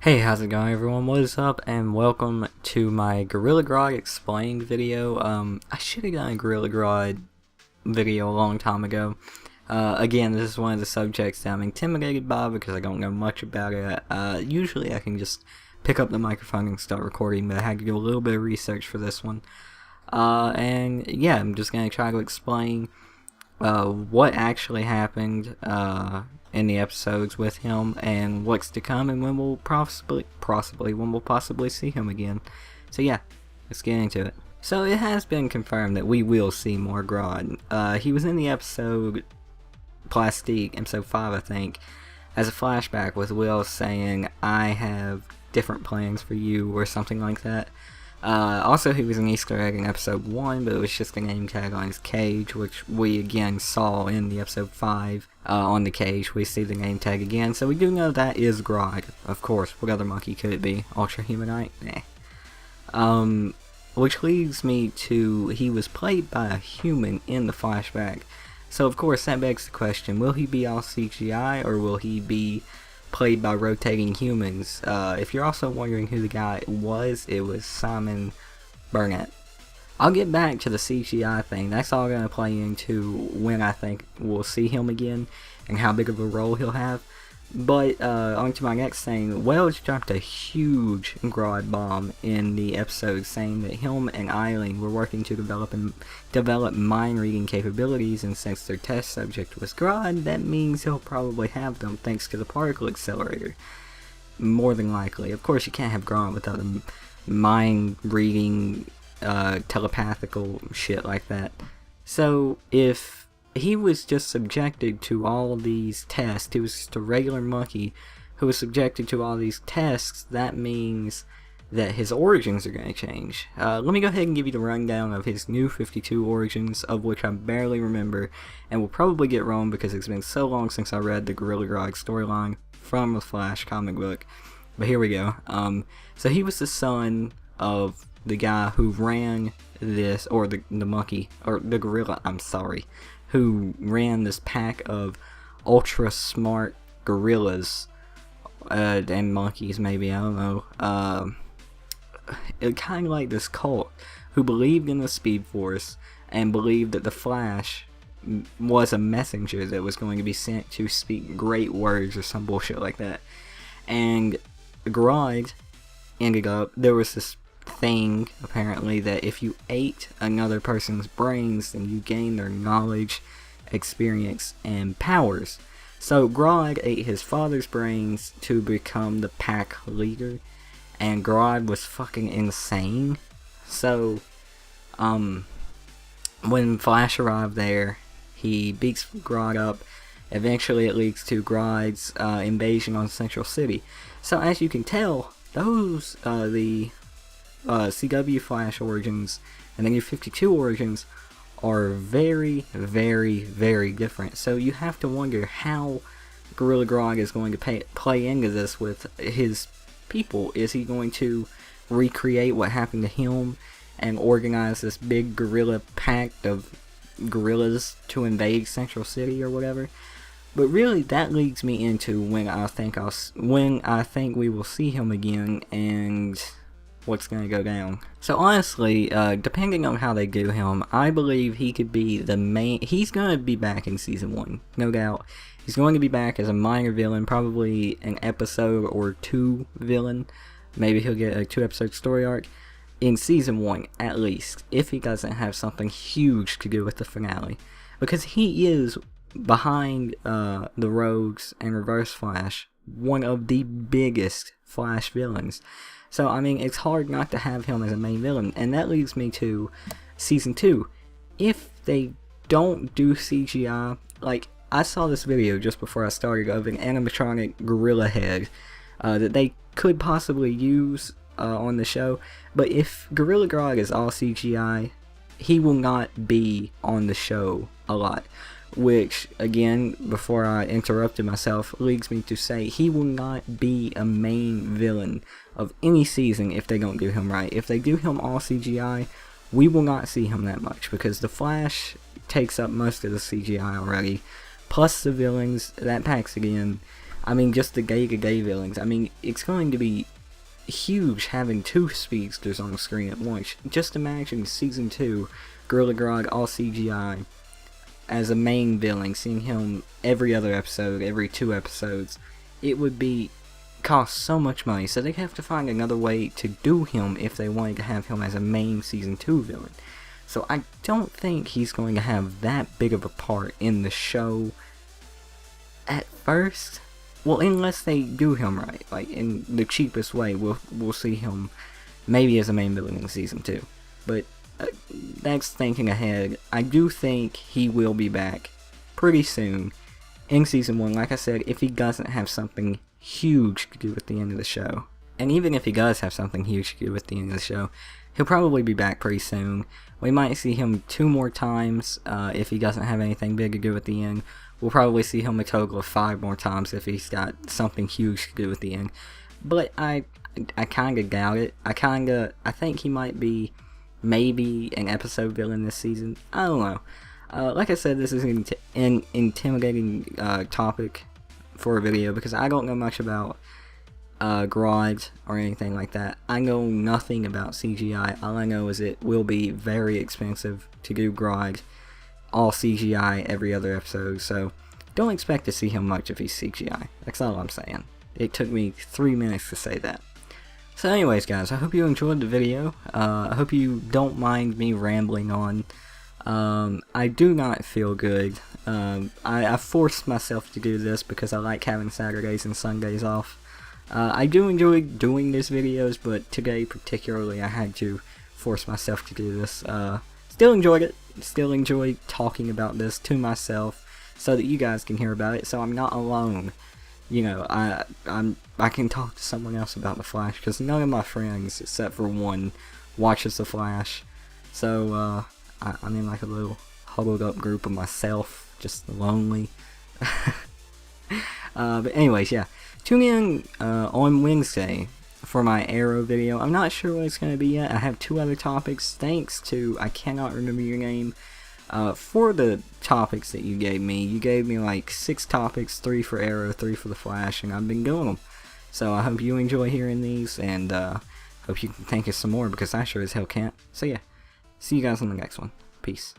Hey, how's it going everyone? What is up? And welcome to my Gorilla Grodd Explained video. I should have done a Gorilla Grodd video a long time ago. Again, this is one of the subjects that I'm intimidated by because I don't know much about it. Usually I can just pick up the microphone and start recording, but I had to do a little bit of research for this one. And yeah, I'm just going to try to explain what actually happened in the episodes with him and what's to come and when we'll possibly see him again. So yeah, let's get into it. So it has been confirmed that we will see more Grodd. He was in the episode Plastique, episode 5 I think, as a flashback with Will saying, "I have different plans for you," or something like that. Also, he was an Easter egg in episode 1, but it was just a name tag on his cage, which we again saw in the episode 5. On the cage, we see the name tag again, so we do know that is Grodd. Of course, what other monkey could it be? Ultra Humanite? Nah. Which leads me to, he was played by a human in the flashback. So of course, that begs the question, will he be all CGI, or will he be played by rotating humans? If you're also wondering who the guy was, it was Simon Burnett. I'll get back to the CGI thing. That's all going to play into when I think we'll see him again and how big of a role he'll have. But on to my next thing. Wells dropped a huge Grodd bomb in the episode, saying that him and Eileen were working to develop mind reading capabilities, and since their test subject was Grodd, that means he'll probably have them thanks to the particle accelerator. More than likely. Of course, you can't have Grodd without a mind reading telepathical shit like that. So if he was just subjected to all these tests, he was just a regular monkey who was subjected to all these tests, that means that his origins are going to change. Let me go ahead and give you the rundown of his new 52 origins, of which I barely remember and will probably get wrong because it's been so long since I read the Gorilla Grodd storyline from the Flash comic book. But here we go. So he was the son of the guy who ran this, or the monkey, or the gorilla, I'm sorry, who ran this pack of ultra smart gorillas, and monkeys maybe, I don't know, it kind of like this cult who believed in the Speed Force and believed that the Flash was a messenger that was going to be sent to speak great words or some bullshit like that. And Grodd ended up, there was this thing apparently that if you ate another person's brains, then you gain their knowledge, experience, and powers. So Grodd ate his father's brains to become the pack leader, and Grodd was fucking insane. So when Flash arrived there, he beats Grodd up. Eventually it leads to Grodd's invasion on Central City. So as you can tell, those the CW Flash origins and the new 52 origins are very, very, very different. So you have to wonder how Gorilla Grodd is going to play into this with his people. Is he going to recreate what happened to him and organize this big gorilla pact of gorillas to invade Central City or whatever? But really, that leads me into when I think we will see him again and what's going to go down. So honestly, depending on how they do him, I believe he could be the main. He's going to be back in season 1, no doubt. He's going to be back as a minor villain, probably an episode or 2 villain. Maybe he'll get a 2-episode story arc in season 1 at least, if he doesn't have something huge to do with the finale, because he is, behind the Rogues and Reverse Flash, one of the biggest Flash villains. So, I mean, it's hard not to have him as a main villain. And that leads me to Season 2. If they don't do CGI, like, I saw this video just before I started of an animatronic gorilla head that they could possibly use on the show. But if Gorilla Grodd is all CGI, he will not be on the show a lot. Which, again, before I interrupted myself, leads me to say he will not be a main villain of any season if they don't do him right. If they do him all CGI, we will not see him that much, because the Flash takes up most of the CGI already, plus the villains, that packs again I mean, just the gay villains. I mean, it's going to be huge having 2 speedsters on the screen at once. Just imagine Season 2, Gorilla Grodd, all CGI, as a main villain, seeing him every other episode, every 2 episodes. It would cost so much money, so they'd have to find another way to do him if they wanted to have him as a main Season 2 villain. So I don't think he's going to have that big of a part in the show at first. Well, unless they do him right, like in the cheapest way, we'll see him maybe as a main villain in Season 2. But that's thinking ahead. I do think he will be back pretty soon in Season 1, like I said, if he doesn't have something huge to do at the end of the show. And even if he does have something huge to do at the end of the show, he'll probably be back pretty soon. We might see him 2 more times if he doesn't have anything big to do at the end. We'll probably see him a total of 5 more times if he's got something huge to do at the end. But I kinda doubt it. I think he might be maybe an episode villain this season. I don't know. Like I said, this is an intimidating topic for a video because I don't know much about Grodd or anything like that. I know nothing about CGI. All I know is it will be very expensive to do Grodd all CGI every other episode, so don't expect to see him much if he's CGI. That's all I'm saying. It took me 3 minutes to say that. So anyways guys, I hope you enjoyed the video. I hope you don't mind me rambling on. I do not feel good. I forced myself to do this because I like having Saturdays and Sundays off. I do enjoy doing these videos, but today particularly I had to force myself to do this. Still enjoyed it. Still enjoy talking about this to myself so that you guys can hear about it, so I'm not alone. You know, I can talk to someone else about The Flash, because none of my friends, except for one, watches The Flash. So, I'm in like a little huddled up group of myself, just lonely. But anyways, yeah. Tune in on Wednesday for my Arrow video. I'm not sure what it's going to be yet. I have 2 other topics, thanks to, I cannot remember your name, for the topics that you gave me like 6 topics, 3 for Arrow, 3 for The Flash, and I've been doing them. So I hope you enjoy hearing these, and hope you can think of some more, because I sure as hell can't. So yeah, see you guys on the next one. Peace.